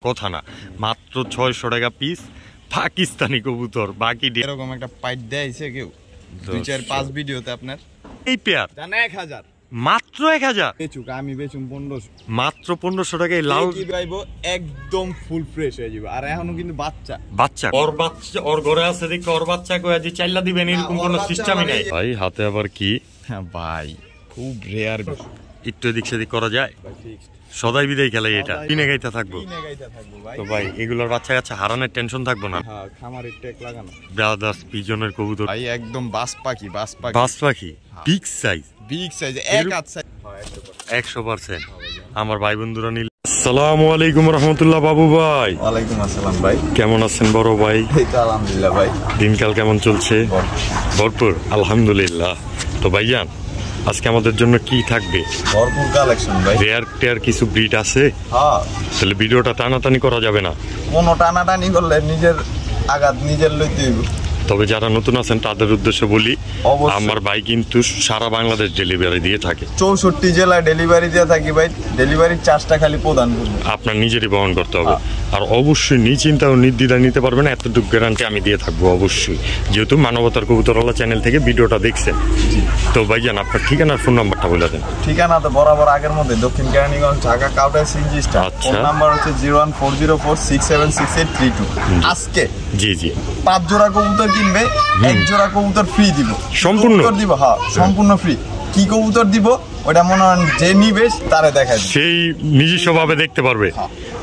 কথা না, মাত্র ৬০০ টাকা পিস পাকিস্তানি কবুতর। বাকি এরকম একটা পাইট দেয়ছে কেউ ২-৪-৫ ভিডিওতে আপনার এই পেয়ার জানা ১০০০ মাত্র ১০০০ বেচুক, আমি বেচুম ১৫০০ মাত্র ১৫০০ টাকায় লাল কি পাইবো একদম ফুল ফ্রেশ হয়ে যাবে। আর এখনো কিন্তু বাচ্চা ওর ঘরে আছে দেখি ওর বাচ্চা কয়ে যে চাইলা দিবেন এরকম কোনো সিস্টেমই নাই ভাই। হাতে আবার কি? হ্যাঁ ভাই খুব রেয়ার, একটু এদিক সেদিক করা যায়? সদাই বিদায় খেলে এটা কিনে গাইতে থাকবো তো ভাই। এগুলোর বাচ্চা কাচ্চা হারানোর টেনশন থাকবো না। খামারের টেক লাগানো ব্রাদার্স পিজনের কবুতর ভাই, একদম বাস পাখি বিগ সাইজ এক হাত সাইজ 100%। আমার ভাই বন্ধুরা নিল। আসসালামু আলাইকুম রাহমাতুল্লাহ। বাবু ভাই ওয়ালাইকুম আসসালাম ভাই, কেমন আছেন বড় ভাই? এই তো আলহামদুলিল্লাহ ভাই। দিনকাল কেমন চলছে? ভরপুর আলহামদুলিল্লাহ। তো ভাইজান আজকে আমাদের জন্য কি থাকবে? ভরপুর কালেকশন ভাই। রেয়ার টেয়ার কিছু ব্রিড আছে, হ্যাঁ তাহলে ভিডিওটা টানাটানি করা যাবে না। কোনো টানাটানি করলে নিজের আঘাত নিজের লইতে হইব। তবে যারা নতুন আছেন তাদের উদ্দেশ্যে বলি, আমার ভাই কিন্তু সারা বাংলাদেশ ডেলিভারি দিয়ে থাকে। ৬৪ জেলায় ডেলিভারি দিয়ে থাকি ভাই। ডেলিভারির চার্জটা খালি প্রদান করব, আপনার নিজেরই বহন করতে হবে। আর অবশ্যই নিশ্চিন্তা ও নির্দ্বিধায় নিতে পারবেন, এতটুকু গ্যারান্টি আমি দিয়ে থাকবো অবশ্যই, যেহেতু মানবতার কবুতরওয়ালা চ্যানেল থেকে ভিডিওটা দেখছেন। তো ভাইজান আপনার ঠিকানা ফোন নাম্বারটা বলে দেন। ঠিকানা তো বরাবর আগের মধ্যে, দক্ষিণ কেরানীগঞ্জ, ঢাকা কাউটাই সিএনজি স্ট্যান্ড। ফোন নাম্বার হচ্ছে 01404676832। আজকে জি 5 জোড়া কবুতর কিনবে, 1 জোড়া কবুতর ফ্রি দিব, সম্পূর্ণ দিব। হ্যাঁ সম্পূর্ণ ফ্রি। কি কবুতর দিব ওটা মনে হয় যে নিবে তারে দেখায়, সেই নিজস্ব ভাবে দেখতে পারবে।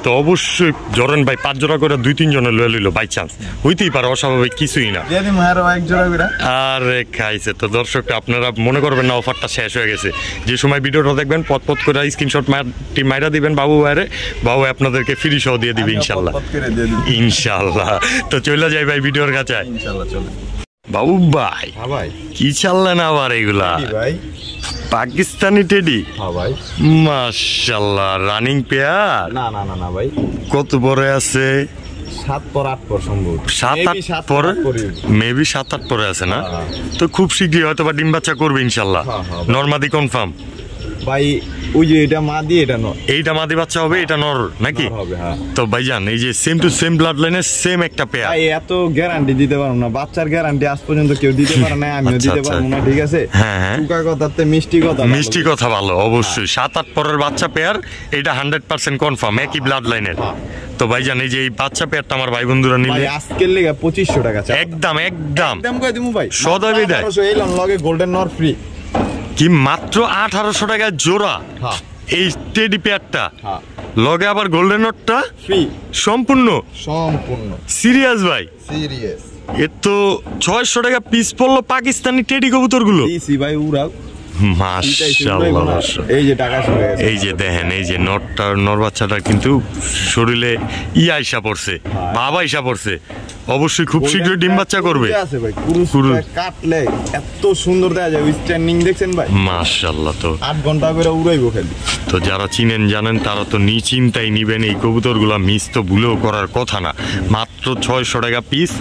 তো অবশ্যই জরেন ভাই 5 জোড়া করে 2-3 জনের লয়ে লইলো, বাই চান্স হইতেই পারে, অস্বাভাবিক কিছুই না। আরে খাইছে তো। দর্শকটা আপনারা মনে করবেন না অফারটা শেষ হয়ে গেছে। যে সময় ভিডিওটা দেখবেন পথ করে স্ক্রিনশট মাইরা দিবেন বাবু ভাইরে, বাবু আপনাদেরকে ফ্রি সহ দিয়ে দিবে ইনশাল্লাহ। তো চলে যাই ভাই ভিডিওর কাছে। বাবু ভাই কি চাললেন আবার এগুলা? পাকিস্তানি টেডি মাশাআল্লাহ, রানিং পেয়ার। না ভাই, কত পরে আছে? 7 পর 8 পর সম্ভব, 7-8 পরে, মেবি 7-8 পরে আছে না? তো খুব শীঘ্রই হয়তো বা ডিম বাচ্চা করবে ইনশাল্লাহ। নরমাদি কনফার্ম ভাই। ওই যে এটা মাদি, এটা নর, এইটা মাদি বাচ্চা হবে, এটা নর নাকি? তো ভাইজান এই যে সেম টু সেম ব্লাড লাইনের সেম একটা পেয়ার। ভাই এত গ্যারান্টি দিতে পারবো না, বাচ্চার গ্যারান্টি আজ পর্যন্ত কেউ দিতে পারে না, আমিও দিতে পারবো না। ঠিক আছে, হ্যাঁ টুকা কথাতে মিষ্টি কথা ভালো। অবশ্যই 7-8 পরের বাচ্চা পেয়ার, এটা 100% কনফার্ম, একই ব্লাড লাইনের। তো ভাইজান এই যে এই বাচ্চা পেয়ারটা আমার ভাই বন্ধুরা নিলে আজকের লেগে 2500 টাকা একদম কই দিমু ভাই। সদয় বিদায় এইলাম লগে গোল্ডেন নর ফ্রি। কি মাত্র 1800 টাকা জোড়া এই টেডি পেয়ারটা, লগে আবার গোল্ডেন নটটা ফ্রি, সম্পূর্ণ সিরিয়াস ভাই, সিরিয়াস। এ তো 600 টাকা পিস পড়লো পাকিস্তানি টেডি কবুতর গুলো। ভাই উড়াও মাশাআল্লাহ। এই যে দেখেন এই যে নর বাচ্চাটা কিন্তু শরীরে আইসা পড়ছে, বাবা আইসা পড়ছে। অবশ্যই খুব শীঘ্রই ডিম বাচ্চা করবে। কাটলে এত সুন্দর দেখা যায়, স্ট্যান্ডিং দেখছেন ভাই মাশাআল্লাহ। তো 8 ঘন্টা করে উড়াইবো খালি। তো যারা চিনেন জানেন তারা তো নিশ্চিন্তাই নিবেন, এই কবুতরগুলা মিস তো ভুলেও করার কথা না। মাত্র 600 টাকা পিস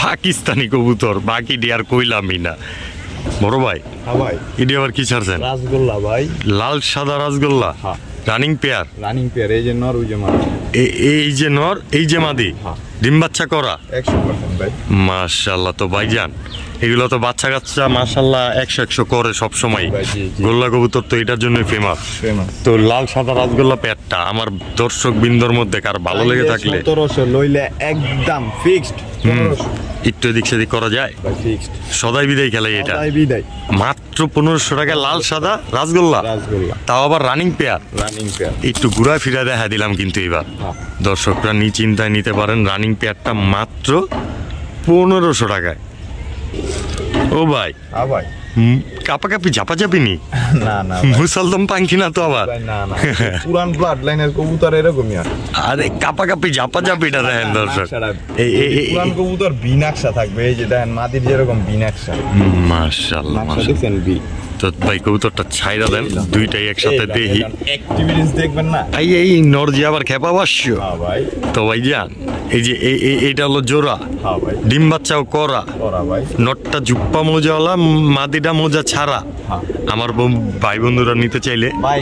পাকিস্তানি কবুতর, বাকি ডিয়ার কইলামই না। বড় ভাই এটি আবার কি ছাড়ছেন? রাসগোল্লা ভাই, লাল সাদা রাসগোল্লা, রানিং পেয়ার। এই যে নর, ওই যে মাদি, এই যে নর, এই যে মাদি, ডিম বাচ্চা করা 100% ভাই মাশাআল্লাহ। তো ভাইজান এগুলো তো বাচ্চা কাচ্চা মাশাআল্লাহ 100 করে সব সময়। গোল্লা কবুতর তো এটার জন্যই ফেমাস। তো লাল সাদা রাসগোল্লা পেয়ারটা আমার দর্শক বিন্দুর মধ্যে কার ভালো লেগে থাকলে 1700 লইলে একদম ফিক্সড। একটু এদিক সেদিক করা যায়? সদাই বিদায় খেলে এটা মাত্র 1500 টাকা লাল সাদা রাসগোল্লা, তাও আবার রানিং পেয়ার। একটু ঘুরা ফিরা দেখা দিলাম কিন্তু এবার দর্শকরা নিশ্চিন্তায় নিতে পারেন। রানিং পেয়ারটা মাত্র 1500 টাকায়। ও ভাই কাপাকাপি ঝাপাঝাপি নি? না মুসলদম পাঙ্কি না তো আবার? পুরান ব্লাড লাইনের কবুতর এরকমই। আরে কাপাকাপি ঝাপাঝাপিটা দেখেন দর্শক, পুরান কবুতর বিনাকশা থাকবে। এই যে দেখেন মাদির যেরকম বিনাকশা, মাশাআল্লাহ। তো ভাই কবুতরটা ছাইরা দেন, দুইটাই একসাথে দেখি। অ্যাক্টিভিটিস দেখবেন না? এই নরজি আবার খেপা বাসছ। তো ভাই যান এই যে এইটা হলো জোড়া, ডিম বাচ্চাও করা। নটটা জুপ্পা মোজাওয়ালা, মাদিটা মোজা ছাড়া। আমার ভাই বন্ধুরা নিতে চাইলে ভাই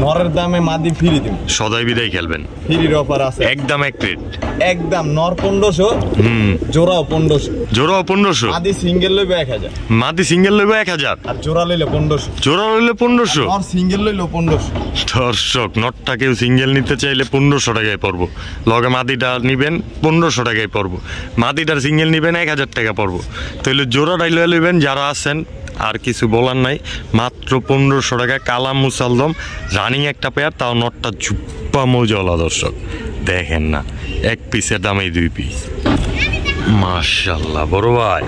নরের দামে মাদি ফ্রি দিন, সদাই বিদায় খেলবেন, ফ্রির অফার আছে একদম এক রেট, একদম নর 1500, জোড়াও 1500, জোড়াও 1500, মাদি সিঙ্গেল লইবে 1000, মাদি সিঙ্গেল লইবে 1000, আর জোড়া লইলে 1500, জোড়া লইলে 1500, নর সিঙ্গেল লইলে 1500। দর্শক নটটা কেউ সিঙ্গেল নিতে চাইলে 1500 টাকায় পড়বো, লগে মাদিটা নিবেন 1500 টাকায় পড়বো, মাদিটার সিঙ্গেল নিবেন 1000 টাকা পড়বো। তাহলে জোড়াটাই লয়ে লইবেন যারা আছেন, আর কিছু বলার নাই, মাত্র 1500 টাকা। কালাম মুসালদম রানিং একটা পেয়ার, তাও নটটা জুপ্পা মৌজলা। দর্শক দেখেন না, এক পিসের দামে 2 পিস, মাশাআল্লাহ। বড় ভাই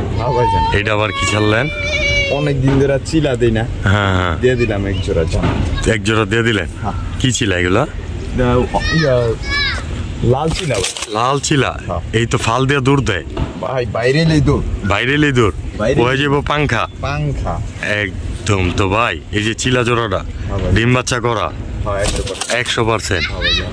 এটা আবার কি ছাড়লেন? অনেক দিন ধরে চিলা দেই না, হ্যাঁ দিয়ে দিলাম এক জোড়া। এক জোড়া দিয়ে দিলেন? কি চিলা এগুলা? লাল চিলা। লাল চিলা? এই তো ফাল দিয়ে দূর দেয় ভাই, বাইরে লেই দূর, বাইরে লেই দূর হয়ে যাবো পাংখা পাংখা একদম। তো ভাই এই যে চিলা জোড়াটা ডিম বাচ্চা করা 100%।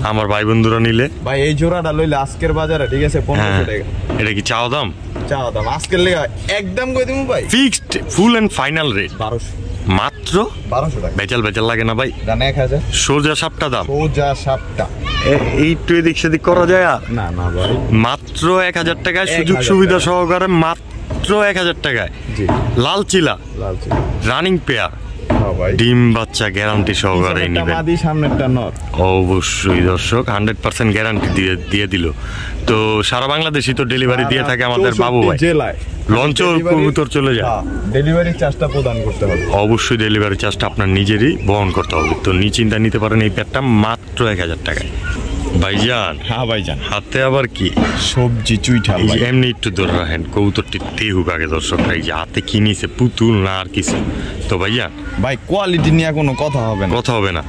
আমার ভাই বন্ধুরা নিলে ভাই এই জোড়াটা লইলে আজকের বাজারে ঠিক আছে 1500 টাকা। এটা কি চাওয়া দাম? চাওয়া দাম আজকের লেগে একদম কই দিমু ভাই, fixed full and final rate 1200, মাত্র 1200 টাকা। বেচাল বেচাল লাগে না ভাই, দাম 1000, সোজা সাপটা দাম, সোজা সাপটা। এইটু এদিক সেদিক করা যায় আর না না ভাই, মাত্র 1000 টাকায় সুযোগ সুবিধা সহকারে, মাত্র 1000 টাকায়। লাল চিলা, লাল চিলা রানিং পেয়ার, ডিম বাচ্চা গ্যারান্টি সহকারে নিবেন। মাদি সামনেরটা নর, অবশ্যই দর্শক 100% গ্যারান্টি দিয়ে দিল। তো সারা বাংলাদেশই তো ডেলিভারি দিয়ে থাকে আমাদের বাবু ভাই, জেলায় লঞ্চ কবুতর চলে যায়, ডেলিভারি চার্জটা প্রদান করতে হবে। অবশ্যই ডেলিভারি চার্জটা আপনার নিজেরই বহন করতে হবে। তো নিশ্চিন্তা নিতে পারেন এই পেয়ারটা মাত্র 1000 টাকায়। ভাইজান, হ্যাঁ ভাইজান, হাতে আবার কি সবজি চুইঠা? এমনি একটু ধরে রাখেন, কবুতরটি তেহুক আগে দর্শক। এই যে হাতে কি নিছে, পুতুল না আর কিছু? তো ভাইজান ভাই কোয়ালিটি নিয়ে কোনো কথা হবে না, কথা হবে না।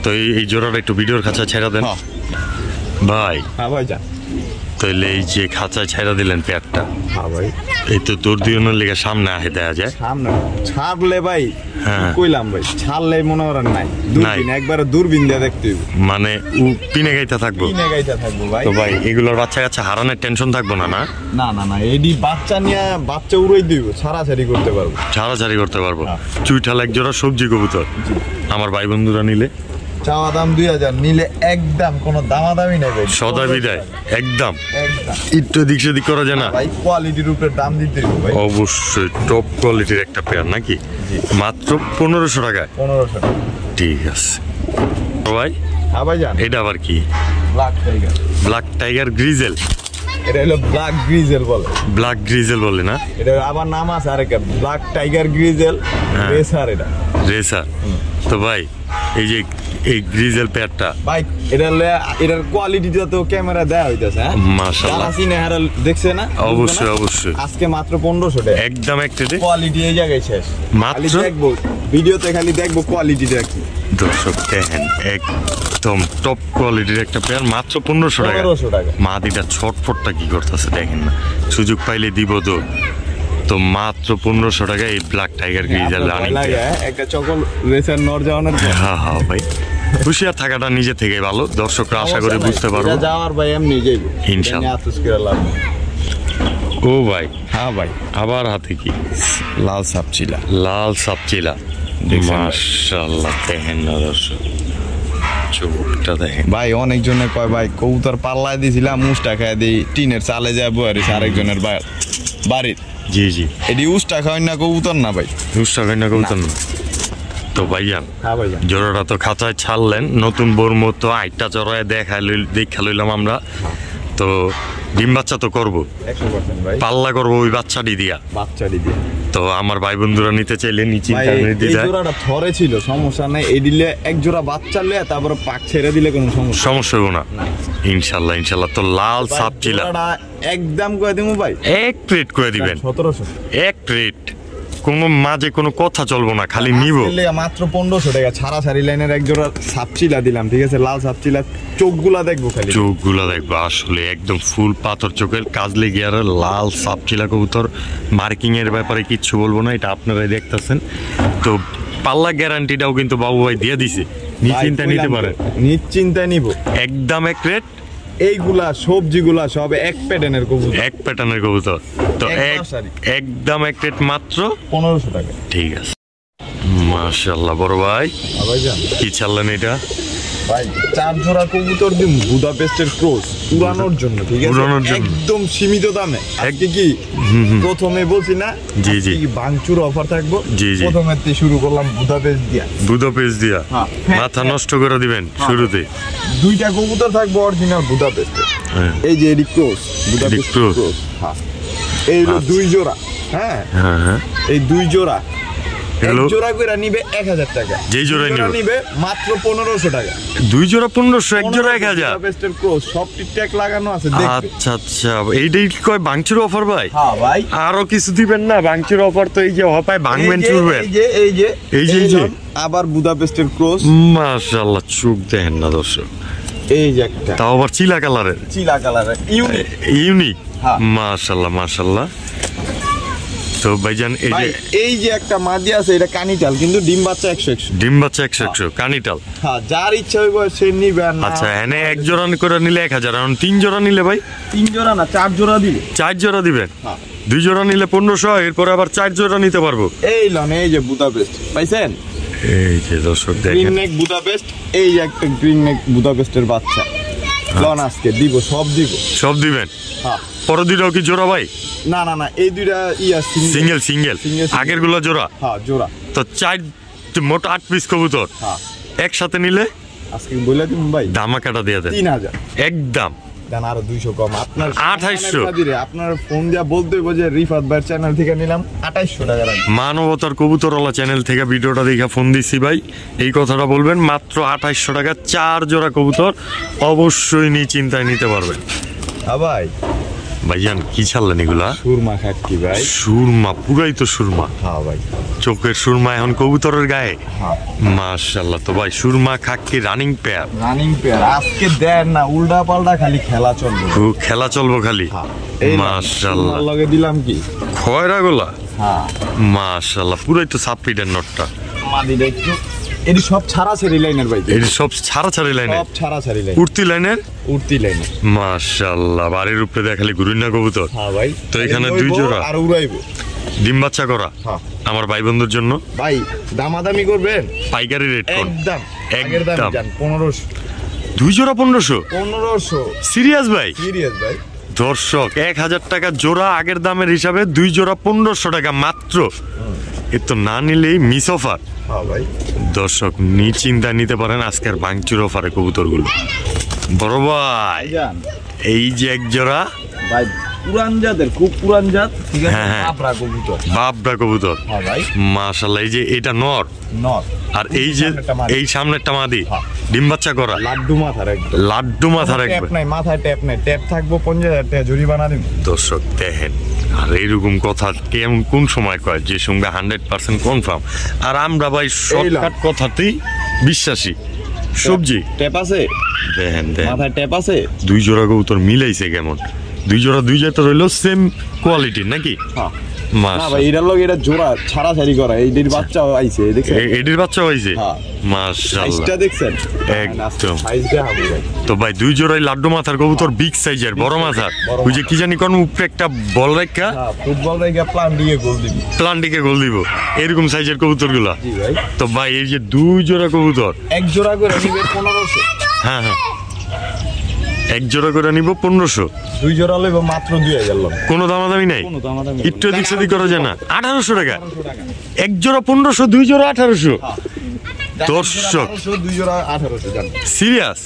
তো এই জোড়াটা একটু ভিডিওর খাঁচা ছেড়া দেন ভাই। হ্যাঁ ভাইজান, তাহলে এই যে খাঁচা ছেড়া দিলেন পেয়ারটা, হ্যাঁ ভাই, এই তো তোর দিনের লেগে সামনে আহে দেয়া যায়, সামনে ছাড়লে ভাই হ্যাঁ কইলাম ভাই, ছাড়লে মনে করেন নাই, দূরবীন একবারে দূরবীন দিয়ে দেখতে হইব, মানে পিনে গাইতে থাকবো, পিনে গাইতে থাকবো ভাই। তো ভাই এগুলোর বাচ্চা কাচ্চা হারানোর টেনশন থাকবো না? না না না না, এডি বাচ্চা নিয়ে বাচ্চা উড়াই দিব, ছাড়াছাড়ি করতে পারবো, ছাড়াছাড়ি করতে পারবো। চুইঠাল এক জোড়া সবজি কবুতর আমার ভাই বন্ধুরা নিলে চাওয়া দাম 2000, নিলে একদম কোনো দামাদামি নেই ভাই, সদা বিদায় একদম। একদম একটু দিক সেদিক করা যায় না ভাই, কোয়ালিটির উপরে দাম দিতে হবে ভাই। অবশ্যই টপ কোয়ালিটির একটা পেয়ার নাকি, মাত্র 1500 টাকায়। 1500 টাকা, ঠিক আছে ভাই। হ্যাঁ ভাইজান, এটা আবার কি? Black tiger, black tiger grizzle, এটা হলো ব্ল্যাক গ্রিজেল বলে, ব্ল্যাক গ্রিজেল বলে না? এটা আবার নাম আছে আরেকটা, ব্ল্যাক টাইগার গ্রিজেল রেসার। এটা রেসার। তো ভাই এই যে এই গ্রিজেল পেয়ারটা ভাই, এটার কোয়ালিটিটা তো ক্যামেরা দেয়া হইতাছে, হ্যাঁ মাশাআল্লাহ, দেখছে না? অবশ্যই অবশ্যই। আজকে মাত্র 1500 টাকা একদম একটা কোয়ালিটি, এই জায়গায় শেষ। মাত্র দেখবো ভিডিওতে, খালি দেখবো কোয়ালিটিটা কি। দর্শক দেখেন, একদম টপ কোয়ালিটির একটা পেয়ার, মাত্র 1500 টাকা। মাদিটা ছটফটটা কি করতেছে দেখেন না, সুযোগ পাইলে দিব তো। তো মাত্র 1500 টাকা এই ব্ল্যাক টাইগার গ্রিজেল রানিং একটা চকল রেসার নর যাওয়ানোর। হ্যাঁ হ্যাঁ ভাই, হুশিয়ার থাকাটা নিজে থেকে ভালো, দর্শকরা আশা করি বুঝতে পারবো। যাওয়ার ভাই এমনি যাইব ইনশাআল্লাহ। ও ভাই, হ্যাঁ ভাই, আবার হাতে কি? লাল সাপচিলা, লাল সাপচিলা, মাশাআল্লাহ। দেখেন না দর্শক, চোখটা দেখেন ভাই। অনেকজনে কয় ভাই কবুতর পাল্লায় দিয়েছিলাম, মুষ্টা খাই দিই, টিনের চালে যায় বয়ারিস আরেকজনের বাড়ির। জি জি, এটি উষ্টা খাওয়াই না কবুতর না ভাই, উষ্টা খাই না কবুতর না। তো ভাইজান, হ্যাঁ ভাইজান, জোড়াটা তো খাঁচায় ছাড়লেন, নতুন বোর মতো আইটা চড়ায় দেখা লইলাম আমরা। তো ডিম বাচ্চা তো করবো, 100% ভাই, পাল্লা করবো ওই বাচ্চাটি দিয়া, বাচ্চাটি দিয়ে। তো আমার ভাই বন্ধুরা নিতে চাইলে নিচে জোড়াটা থরে ছিল, সমস্যা নাই। এই দিলে এক জোড়া বাচ্চা লে, তারপরে পাক ছেড়ে দিলে কোনো সমস্যা হবে না ইনশাল্লাহ ইনশাল্লাহ। তো লাল সাপচিলা একদম করে দিমু ভাই, এক প্লেট করে দিবেন, 1700 এক প্লেট, কোনো মাঝে কোনো কথা চলবো না, খালি নিব। মাত্র 1500 টাকা। ছাড়া সারি লাইনের এক জোড়া সাপচিলা দিলাম, ঠিক আছে? লাল সাপচিলা, চোখগুলা দেখবো, খালি চোখগুলা দেখবো, আসলে একদম ফুল পাথর চোখের কাজ লেগে। আর লাল সাপচিলা কবুতর, মার্কিং এর ব্যাপারে কিচ্ছু বলবো না, এটা আপনারাই দেখতেছেন। তো পাল্লা গ্যারান্টিটাও কিন্তু বাবু ভাই দিয়ে দিছে, নিশ্চিন্তা নিতে পারেন, নিশ্চিন্তা নিব, একদম এক রেট। এইগুলা সবজিগুলা সব এক প্যাটার্নের কবুতর, এক প্যাটার্নের কবুতর। তো একদম এক রেট, মাত্র 1500 টাকা। ঠিক আছে মাশাআল্লাহ বড় ভাই কি ছাড়লেন এটা ভাই 4 জোড়া কবুতর দিম বুদাপেস্টের ক্রস উড়ানোর জন্য, ঠিক আছে, উড়ানোর জন্য একদম সীমিত দামে। আজকে কি প্রথমে বলছি না জি জি কি ভাঙচুর অফার থাকবো, জি জি প্রথমে শুরু করলাম বুদাপেস্ট দিয়া মাথা নষ্ট করে দিবেন শুরুতে। 2টা কবুতর থাকবো অরিজিনাল বুদাপেস্টের, এই যে এডি ক্রস বুদাপেস্ট ক্রস, হ্যাঁ এই হলো 2 জোড়া। হ্যাঁ হ্যাঁ এই 2 জোড়া এক জোড়া করে নিবে 1000 টাকা, যেই জোড়া নিবে মাত্র 1500 টাকা। 2 জোড়া 1500, এক জোড়া 1000। বুদাপেস্টের ক্রস সবটি ট্যাগ লাগানো আছে দেখবে। আচ্ছা আচ্ছা, এইটাই কয় ভাঙচুর অফার ভাই? হ্যাঁ ভাই, আরো কিছু দিবেন না? ভাঙচুর অফার তো এই যে হপায় ভাঙবেন চুরবেন। এই যে আবার বুদাপেস্টের ক্রস, মাশাআল্লাহ চোখ দেখেন না দর্শক, এই যে একটা, তাও আবার চিলা কালারের ইউনিক। মাশাআল্লাহ মাশাআল্লাহ। তো ভাইজান এই যে একটা মাদি আছে, এটা কানিটাল, কিন্তু ডিম বাচ্চা 100 ডিম বাচ্চা 100 কানিটাল। হ্যাঁ, যার ইচ্ছা হইব সে নিবে। আচ্ছা, এনে এক জোড়া করে নিলে 1000, আর 3 জোড়া নিলে ভাই? 3 জোড়া না 4 জোড়া দিবে। 4 জোড়া দিবেন? 2 জোড়া নিলে 1500, এরপরে আবার 4 জোড়া নিতে পারবো। এই লন, এই যে বুদাপেস্ট পাইছেন, এই যে দর্শক দেখেন গ্রিন নেক বুদাপেস্ট, এই যে একটা গ্রিন নেক বুদাপেস্টের বাচ্চা লন, আজকে দিব, সব দিবেন। হ্যাঁ, পরে দুইটাও কি জোড়া ভাই? না না না, এই দুইটা সিঙ্গেল আগের গুলা জোড়া। হ্যাঁ জোড়া। তো 4 মোট 8 পিস কবুতর একসাথে নিলে আজকে বলে দিন ভাই, ধামাকাটা দিয়ে দেন 3000 একদম। দেন আরো 200 কম, আপনার 2800। আপনার ফোন দিয়া বলতে হইব যে রিফাত ভাইয়ের চ্যানেল থেকে নিলাম 2800 টাকা। মানবতার কবুতরওয়ালা চ্যানেল থেকে ভিডিওটা দেখে ফোন দিছি ভাই, এই কথাটা বলবেন, মাত্র 2800 টাকা 4 জোড়া কবুতর, অবশ্যই চিন্তায় নিতে পারবেন। ভাই ভাইজান কি ছাড়লেন এগুলা? সুরমা খাটকি ভাই, সুরমা, পুরাই তো সুরমা। হ্যাঁ ভাই, চোখের সুরমা এখন কবুতরের গায়ে। হ্যাঁ মাশাআল্লাহ। তো ভাই সুরমা খাকি রানিং পেয়ার, আজকে দেন না উল্টা পাল্টা, খালি খেলা চলবে, খেলা চলবো খালি। মাশাআল্লাহ, লগে দিলাম কি খয়রা গোলা। হ্যাঁ মাশাআল্লাহ, পুরাই তো সাপড়িটার নটটা। মাদিটা একটু এডি সব ছাড়াছাড়ি লাইনের ভাই, এডি সব ছাড়াছাড়ি লাইনের, সব ছাড়াছাড়ি লাইন, উড়তি লাইনের, মাশাআল্লাহ। বাড়ির উপরে দেখালি ঘুরিনা কবুতর। হ্যাঁ ভাই, তো এখানে 2 জোড়া আর উড়াইবো, ডিম বাচ্চা করা। আমার ভাই বন্ধুর জন্য ভাই দামাদামি করবেন, পাইকারি রেট একদম 1500। 2 জোড়া 1500? সিরিয়াস ভাই? সিরিয়াস ভাই দর্শক, 1000 টাকা জোড়া আগের দামের হিসাবে 2 জোড়া 1500 টাকা মাত্র। এ তো না নিলেই মিস অফার। হ্যাঁ ভাই, দর্শক নিশ্চিন্তা নিতে পারেন আজকের ভাঙচুর অফারে কবুতরগুলো। বড় ভাই এই যে এক জোড়া ভাই, পুরান জাতের, খুব পুরান জাত, ঠিক আছে, বাবরা কবুতর। হ্যাঁ ভাই, মাশাআল্লাহ। এই যে এটা নর, আর এই যে এই সামনেরটা মাদি, ডিম বাচ্চা করা, লাড্ডু মাথার একবার, মাথায় ট্যাপ নাই, ট্যাপ থাকবো 50,000 টাকা জরিমানা দিব। দর্শক দেখেন, আর এইরকম কথা কেমন কোন সময় কয় যে সঙ্গে 100% কনফার্ম, আর আমরা ভাই শর্টকাট কথাতেই বিশ্বাসী। সবজি ট্যাপ আছে, দেখেন মাথায় ট্যাপ আছে। 2 জোড়া কবুতর মিলাইছে কেমন? 2 জোড়া 2 জাতের রইলো, সেম কোয়ালিটির নাকি? হ্যাঁ না ভাই, এটার লগে এটা জোড়া ছাড়াছাড়ি করা, এইটির বাচ্চা আইছে, দেখছেন? এইটির বাচ্চা হইছে। হ্যাঁ মাশাআল্লাহ, সাইজটা দেখছেন একদম। সাইজটা হবে ভাই। তো ভাই 2 জোড়াই লাড্ডু মাথার কবুতর, বিগ সাইজের, বড় মাথার, ওই যে কি জানি কোন উপরে একটা বল রেখা, ফুটবল রেখা প্লান্টিকে গোল দিব, এরকম সাইজের কবুতরগুলা। জি ভাই। তো ভাই এই যে 2 জোড়া কবুতর, এক জোড়া করে নিবে 1500। হ্যাঁ হ্যাঁ, এক জোড়া করে নিব 1500। 2 জোড়া লইব মাত্র 2000 লম, কোনো দামাদামি নাই, একটু এদিক সেদিক করা যায় না। 1800 টাকা এক জোড়া 1500, 2 জোড়া 1800। দর্শক 2 জোড়া 1800 জান, সিরিয়াস।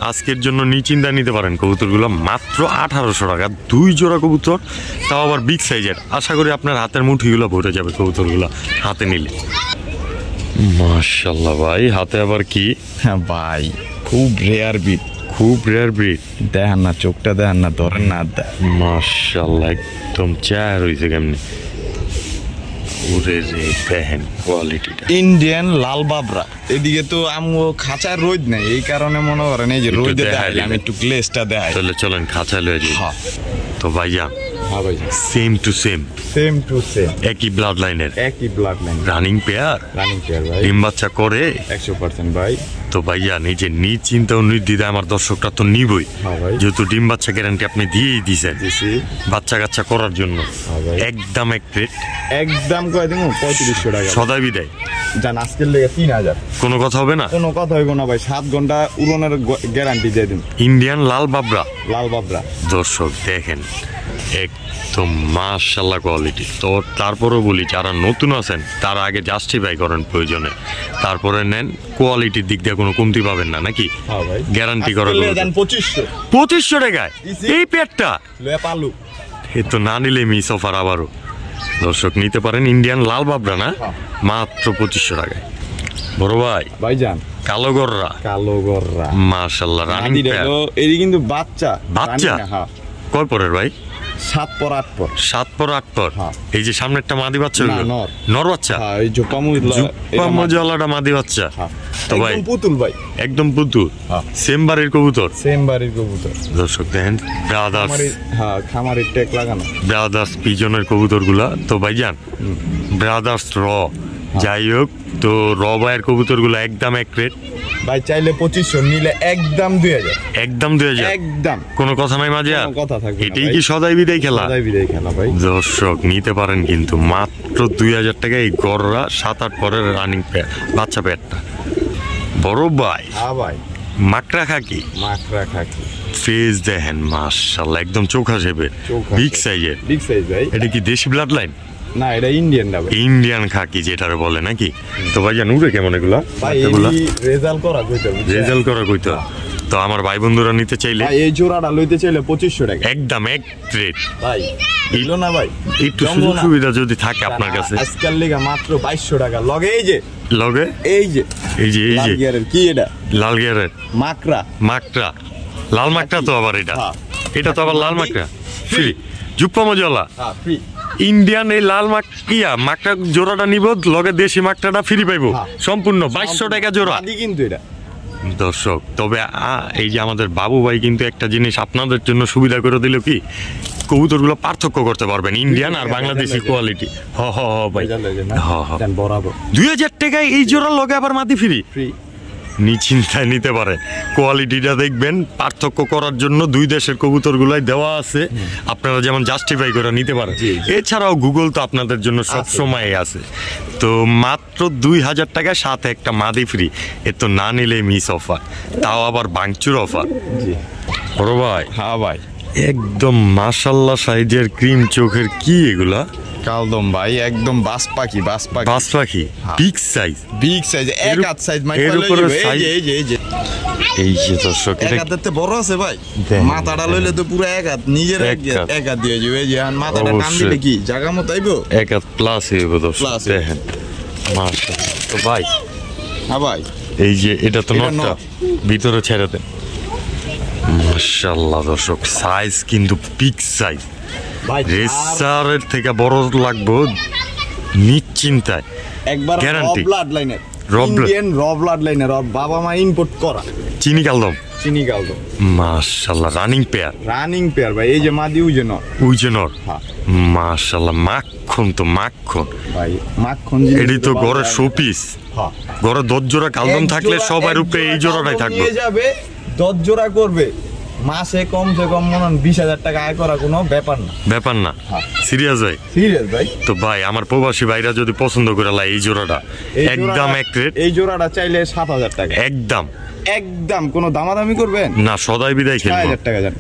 আজকের জন্য নিশ্চিন্তা নিতে পারেন কবুতরগুলো মাত্র 1800 টাকা 2 জোড়া কবুতর, তাও আবার বিগ সাইজের। আশা করি আপনার হাতের মুঠিগুলো ভরে যাবে কবুতরগুলো হাতে নিলে। মাশাআল্লাহ ভাই, হাতে আবার কি? হ্যাঁ ভাই, খুব রেয়ার বিট, দেখেন না চোখটা, দেখেন না, ধরেন না। মাশাআল্লাহ, একদম চার হইছে কেমনি, ওরে রে দেখেন কোয়ালিটিটা। ইন্ডিয়ান লাল বাবরা। এদিকে তো আমগো খাঁচার রোদ নাই, এই কারণে মনে করেন এই যে রোদে দেখাইলে আমি একটু গ্লেজটা দেখাই। তাহলে চলেন খাঁচা লয়ে যাই। তো ভাইজান, হ্যাঁ ভাই, সেম টু সেম, একই ব্লাড লাইনের, রানিং পেয়ার ভাই, ডিম বাচ্চা করে 100% ভাই। তো ভাইয়া নিজে নিজ চিন্তা ও নির্দ্বিধা আমার দর্শকরা তো নিবই, যেহেতু ডিম বাচ্চা গ্যারান্টি আপনি দিয়েই দিয়েছেন বাচ্চা কাচ্চা করার জন্য। একদম এক রেট, একদম কয় দিন 3500 টাকা সদাই বিদায় জান, আজকের লেগে 3000। কোনো কথা হবে না? কোনো কথা হইব না ভাই, 7 ঘন্টা উড়নের গ্যারান্টি দিয়ে দিন। ইন্ডিয়ান লাল বাবরা, লাল বাবরা দর্শক দেখেন একদম মাশাআল্লাহ কোয়ালিটি। তো তারপরেও বলি যারা নতুন আছেন তারা আগে জাস্টিফাই করেন প্রয়োজনে, তারপরে নেন, কোয়ালিটির দিক দিয়ে কোনো কমতি পাবেন না নাকি? গ্যারান্টি করা 2500 টাকায় এই পেটটা এ তো না নিলে মিস অফার আবারও। দর্শক নিতে পারেন ইন্ডিয়ান লাল বাবরা না, মাত্র 2500 টাকায়। বড় ভাই ভাইজান কালো গররা, কালো গররা মাশাআল্লাহ রানিং পেয়ার। এই কিন্তু বাচ্চা বাচ্চা কয় পরের ভাই? 7 পর 8 পর 7 পর 8 পর। এই যে সামনেরটা মাদি বাচ্চা, নর বাচ্চা, এই জোপামুজলাটা মাদি বাচ্চা। তো ভাই একদম পুতুল ভাই, একদম পুতুল, সেম বাড়ির কবুতর, সেম বাড়ির কবুতর। দর্শক দেখেন ব্রাদার্স, হ্যাঁ খামারের ট্যাগ লাগানো ব্রাদার্স পিজনের কবুতরগুলা। তো ভাইজান ব্রাদার্স র, যাই হোক তো র ভাইয়ের কবুতরগুলো একদম এক রেট ভাই, চাইলে 2500, নিলে একদম 2000, একদম 2000, একদম কোনো কথা নাই মাঝে কথা থাকবে। এটাই কি সদাই বিদায় খেলা? সদাই বিদায় খেলা ভাই। দর্শক নিতে পারেন কিন্তু মাত্র 2000 টাকা এই গররা 7-8 পরের রানিং বাচ্চা পেয়ারটা। বড় ভাই ভাই মাকড়া খাকি, মাকড়া খাকি ফেস দেখেন মাশাআল্লাহ একদম চোখা শেপের, বিগ সাইজের। বিগ সাইজ ভাই। এটা কি দেশি ব্লাড লাইন? না এটা ইন্ডিয়ান না ভাই, ইন্ডিয়ান খাকি যেটারে বলে নাকি? তো ভাইজান উড়ে কেমন এগুলা? ভাই রেজাল্ট করা কইতে, রেজাল্ট করা কইতে। তো আমার ভাই বন্ধুরা নিতে চাইলে, এই জোড়াটা লইতে চাইলে 2500 টাকা একদম এক রেট ভাই। দিল না ভাই, একটু সুযোগ সুবিধা যদি থাকে আপনার কাছে আজকাল লেগা মাত্র 2200 টাকা লগে। এই যে লগে এই যে লাল গিয়ারের কি এটা, লাল গিয়ারের মাকড়া, মাকড়া লাল মাকড়া। তো আবার এটা তো আবার লাল মাকড়া ফ্রি, জুপ্পা মজলা ফ্রি ইন্ডিয়ান এই লাল মাকড়িয়া মাকড়া জোড়াটা নিব, লগে দেশি মাকড়াটা ফ্রি পাইবো সম্পূর্ণ 2200 টাকা জোড়া কিন্তু এটা। দর্শক তবে এই যে আমাদের বাবু ভাই কিন্তু একটা জিনিস আপনাদের জন্য সুবিধা করে দিল কি, কবুতরগুলো পার্থক্য করতে পারবেন ইন্ডিয়ান আর বাংলাদেশি কোয়ালিটি। হ হ ভাই, 2000 টাকায় এই জোড়ার লগে আবার মাটি ফ্রি, নিশ্চিন্তায় নিতে পারেন। কোয়ালিটিটা দেখবেন, পার্থক্য করার জন্য দুই দেশের কবুতরগুলাই দেওয়া আছে, আপনারা যেমন জাস্টিফাই করে নিতে পারেন। এছাড়াও গুগল তো আপনাদের জন্য সব সময় আছে। তো মাত্র 2000 টাকায় সাথে একটা মাদি ফ্রি, এ তো না নিলে মিস অফার, তাও আবার ভাঙচুর অফার। বড় ভাই হ্যাঁ ভাই একদম মাশাআল্লাহ সাইজের ক্রিম চোখের কি এগুলা? কালদম ভাই, একদম বাস পাখি, বাস পাখি, বাস পাখি, বিগ সাইজ, বিগ সাইজ, এক হাত সাইজ। এর উপরে সাইজ, এই যে দর্শক এক হাতের বড় আছে ভাই, মাথাটা লইলে তো পুরো এক হাত, নিজের এক হাত দিয়ে যাবে। এই যে মাথাটা টান দিলে কি জায়গা মতো আইবো, এক হাত প্লাস হইব দর্শক দেখেন মাশাআল্লাহ। তো ভাই হ্যাঁ ভাই এই যে এটা তো নটটা, ভিতরে ছেড়ে দেন। মাশাআল্লাহ দর্শক সাইজ কিন্তু বিগ সাইজ, রেসারের থেকে বড় লাগবো নিশ্চিন্তায়, একবার গ্যারান্টি। ব্লাড লাইনের, ইন্ডিয়ান র ব্লাড লাইনের, আর বাবা মা ইম্পোর্ট করা চিনি কালদম, চিনি কালদম মাশাআল্লাহ রানিং পেয়ার, রানিং পেয়ার ভাই। এই যে মাদি উই যে নর, উই যে নর, মাশাআল্লাহ মাখন তো মাখন ভাই, মাখন এডি তো ঘরের শোপিস। ঘরে 10 জোড়া কালদম থাকলে সবার উপরে এই জোড়াটাই থাকবে, নিয়ে যাবে 10 জোড়া করবে, মাসে কমসে কম মনে হয় 20,000 টাকা আয় করা কোনো ব্যাপার না, ব্যাপার না। সিরিয়াস ভাই, সিরিয়াস ভাই। তো ভাই আমার প্রবাসী ভাইরা যদি পছন্দ করে লাই এই জোড়াটা একদম এক রেট, এই জোড়াটা চাইলে 7,000 টাকা একদম, একদম কোনো দামাদামি করবেন না, সদাই বিদায় খেলবো। 6,000 টাকা জান,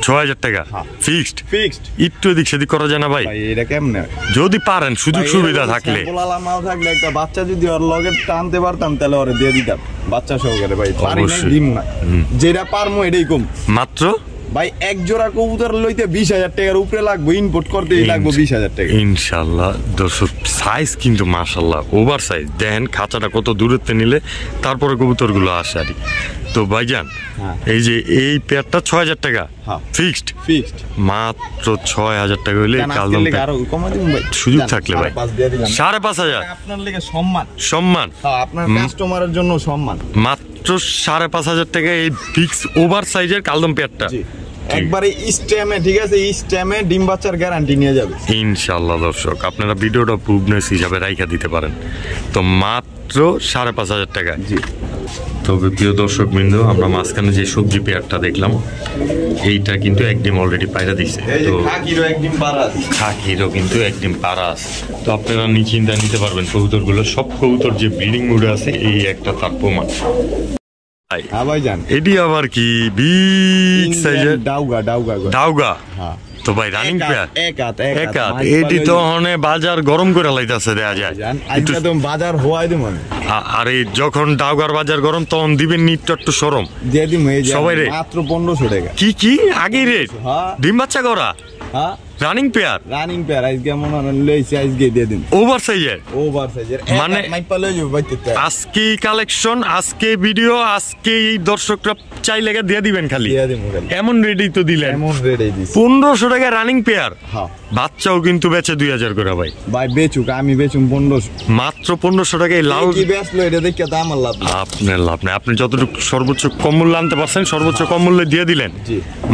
6,000 টাকা ফিক্সড, ফিক্সড। একটু এদিক সেদিক করা যায় না ভাই? এটা কেমনে যদি পারেন সুযোগ সুবিধা থাকলে, পোলালা মাল থাকলে একটা বাচ্চা যদি ওর লগে টানতে পারতাম তাহলে ওরে দিয়ে দিতাম বাচ্চা সহকারে ভাই। পারি না, দিম না, যেটা পারমু এটাই কম। মাত্র ভাই এক জোড়া কবুতর লইতে 20,000 টাকার উপরে লাগবে, ইম্পোর্ট করতেই লাগবে 20,000 টাকা ইনশাআল্লাহ। দর্শক সাইজ কিন্তু মাশাআল্লাহ ওভার সাইজ, দেখেন খাঁচাটা কত দূরত্বে নিলে তারপরে কবুতরগুলো আসে আর। তো ভাইজান এই যে এই পেয়ারটা 6,000 টাকা ফিক্সড, ফিক্সড মাত্র 6,000 টাকা হইলে কালদম সুযোগ থাকলে ভাই 5,500, আপনার লেগে সম্মান, সম্মান আপনার কাস্টমারের জন্য সম্মান। মাত্র 5,500 টাকা এই ফিক্স ওভার সাইজের কালদম পেয়ারটা একবারে স্টেমে, ঠিক আছে, স্টেমে ডিম বাচ্চার গ্যারান্টি নিয়ে যাবে ইনশাআল্লাহ। দর্শক আপনারা ভিডিওটা প্রুভনেস হিসাবে রাইখা দিতে পারেন। তো মাত্র 5,500 টাকা তবে প্রিয় দর্শক বৃন্দ, আমরা মাঝখানে যে সবজি পেয়ারটা দেখলাম এইটা কিন্তু এক ডিম অলরেডি পায়রা দিছে। তো খাকিরও কিন্তু এক ডিম পাড়া আছে। তো আপনারা নিশ্চিন্তা নিতে পারবেন কবুতরগুলো। সব কবুতর যে ব্রিডিং মুডে আছে এই একটা তার প্রমাণ। এটি আবার কি বিগ সাইজের ডাউগা? তো ভাই রানিং পেয়ার একাত এটি তো হনে বাজার গরম করে লাইতাছে দেয়া যায়। বাজার হওয়াই দিম আরে যখন ডাউগার বাজার গরম তখন দিবেন নিট একটু সরম দিয়ে দিম সবাই রে মাত্র 1500 টাকা। কি আগেই রেট? ডিম বাচ্চা করা রানিং পেয়ার আজকে মনে হয় লইছি, আজকে দিয়ে দিন। ওভার সাইজের মানে আজকে কালেকশন, আজকে ভিডিও, আজকে এই দর্শকরা চাইলে দিয়ে দিবেন খালি এমন রেডি তো দিলেন। 1500 টাকা রানিং পেয়ার। বাচ্চাও কিন্তু বেচে 2000 করে। ভাই বেচুক, আমি বেচুম 1500, মাত্র 1500 টাকায় লাল কি বেচলো এটা দেখে তো আমার লাভ। আপনার লাভ নাই, আপনি যতটুকু সর্বোচ্চ কম মূল্য আনতে পারছেন সর্বোচ্চ কম মূল্যে দিয়ে দিলেন।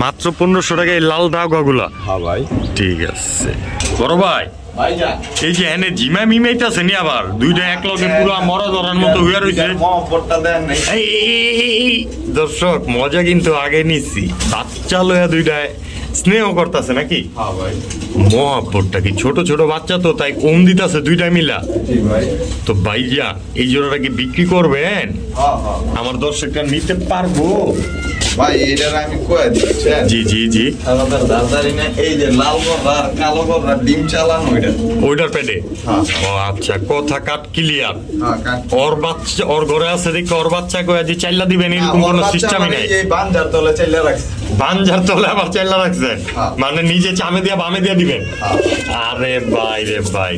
মাত্র 1500 টাকায় লাল ডাউগাগুলা। হ্যাঁ ভাই ঠিক আছে। বড় ভাই এই যে এনে জিমা মিমাইতাছে নি আবার দুইটা এক লগে পুরো মরা ধরার মতো হইয়া রইছে। দর্শক মজা কিন্তু আগে নিছি, বাচ্চা লয়া দুইটা স্নেহ করতেছে নাকি? মহাব্বতটা কি ছোট ছোট বাচ্চা তো তাই কম দিতেছে দুইটা মিলা। তো ভাইয়া এই জোড়াটা কি বিক্রি করবেন? আমার দর্শকরা নিতে পারবো? ভাই এটার আমি কয়ে দিচ্ছি। জি আমাদের দাদারি না এই যে লাল গররা আর কালো গররা ডিম চালানো ওইটার পেটে। ও আচ্ছা, কথা কাট ক্লিয়ার। ওর বাচ্চা ওর ঘরে আছে দেখি, ওর বাচ্চা কয়ে যে চাইলা দিবেন এরকম কোনো সিস্টেমই নাই। এই বাঞ্জার তলে চাইলা রাখছে, বাঞ্জার তলে আবার চাইলা রাখছেন মানে নিজে চামে দিয়া বামে দিয়া দিবেন? আরে ভাই রে ভাই,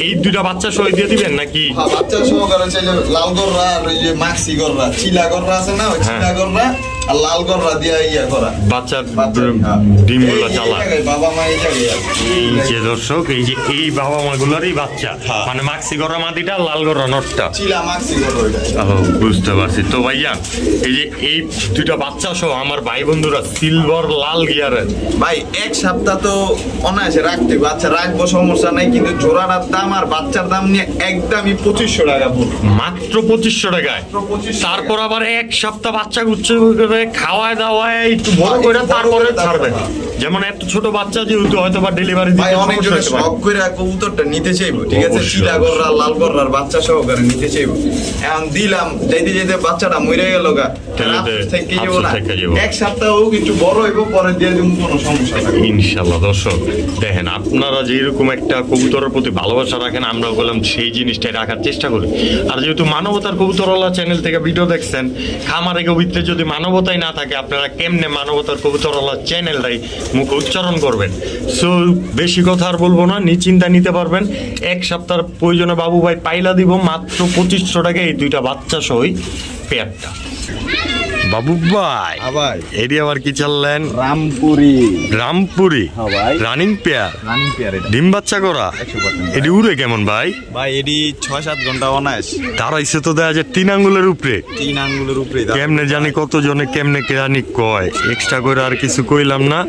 এই দুইটা বাচ্চা সহ দিয়ে দিবেন নাকি? বাচ্চা সহ করে চাইলে লাল গররা আর ওই যে মাক্সি গররা চিলা গররা আছে না, ওই চিলা গররা আর লাল গররা দিয়া ইয়া করা বাচ্চার ডিমগুলো চালা। বাবা মা এই যে দর্শক এই যে এই বাবা মা গুলারই বাচ্চা মানে মাক্সি গররা মাটিটা, লাল গররা নটটা চিলা মাক্সি গররা ওইটা। বুঝতে পারছি। তো ভাইয়া এই যে এই দুইটা বাচ্চা সহ আমার ভাই বন্ধুরা সিলভার লাল গিয়ারের ভাই এক সপ্তাহ তো অনায়াসে রাখতে বাচ্চা রাখবো, সমস্যা নাই, কিন্তু জোড়াটার দাম আর বাচ্চার দাম নিয়ে একদমই 2500 টাকা পড়বে। মাত্র 2500 টাকায়। তারপর আবার এক সপ্তাহ বাচ্চা গুচ্ছে খাওয়ায় দাওয়ায় একটু বড় করে তারপরে ছাড়বেন। যেমন এত ছোট বাচ্চা যেহেতু হয়তো বা ডেলিভারি দিতে অনেকজনের শখ করে কবুতরটা নিতে চাইবো, ঠিক আছে, চিলা গররা লাল গররার বাচ্চা সহকারে নিতে চাইবো। এখন দিলাম যাইতে যাইতে বাচ্চাটা মরে গেল গা, থেকে যাবো না, এক সপ্তাহ একটু বড় হইব পরে দিয়ে দিব, কোনো সমস্যা নেই ইনশাআল্লাহ। দর্শক দেখেন আপনারা যেরকম একটা কবুতরের প্রতি ভালোবাসা রাখেন, আমরাও বললাম সেই জিনিসটাই রাখার চেষ্টা করি। আর যেহেতু মানবতার কবুতরওয়ালা চ্যানেল থেকে ভিডিও দেখছেন, খামারে কবিত্রে যদি মানবতাই না থাকে আপনারা কেমনে মানবতার কবুতরওয়ালা চ্যানেলটাই মুখ উচ্চারণ করবেন? সো বেশি কথা আর বলবো না, নিশ্চিন্তা নিতে পারবেন। এক সপ্তাহের প্রয়োজনে বাবু ভাই পাইলা দিব মাত্র 2500 টাকা এই দুইটা বাচ্চা সহই পেয়ারটা। বাবু ভাই এটি আবার কি চাললেন? রামপুরি রানিং পেয়ার, ডিম বাচ্চা করা। এটি উড়ে কেমন ভাই? ভাই এটি 6-7 ঘন্টা অনায়াস দাঁড়াইছে তো দেখা যায় 3 আঙ্গুলের উপরে। কেমনে জানি কত জনে কেমনে জানি কয়, এক্সট্রা করে আর কিছু কইলাম না।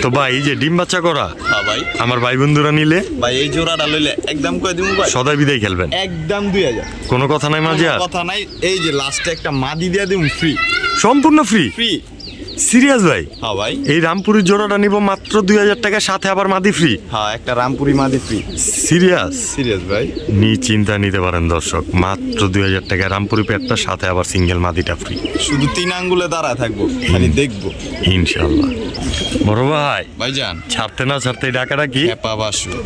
তো ভাই এই যে ডিম বাচ্চা করা ভাই আমার ভাই বন্ধুরা নিলে ভাই এই জোড়াটা লইলে একদম কই দিমু ভাই, সদাই বিদায় খেলবেন একদম 2000, কোনো কথা নাই মাঝে আর কথা নাই। এই যে লাস্টে একটা মাদি দিয়ে দিমু ফ্রি, সম্পূর্ণ ফ্রি। সিরিয়াস ভাই? হ্যাঁ ভাই এই রামপুরি জোড়াটা নিব মাত্র 2000 টাকা, সাথে আবার মাদি ফ্রি। হ্যাঁ একটা রামপুরি মাদি ফ্রি। সিরিয়াস ভাই চিন্তা নিতে পারেন দর্শক, মাত্র 2000 টাকা রামপুরি পেয়ারটা, সাথে আবার সিঙ্গেল মাদিটা ফ্রি। শুধু 3 আঙ্গুলে দাঁড়ায় থাকবো, খালি দেখবো ইনশাআল্লাহ। বড় ভাই ভাইজান ছাড়তে না ছাড়তে ডাকাটা কি?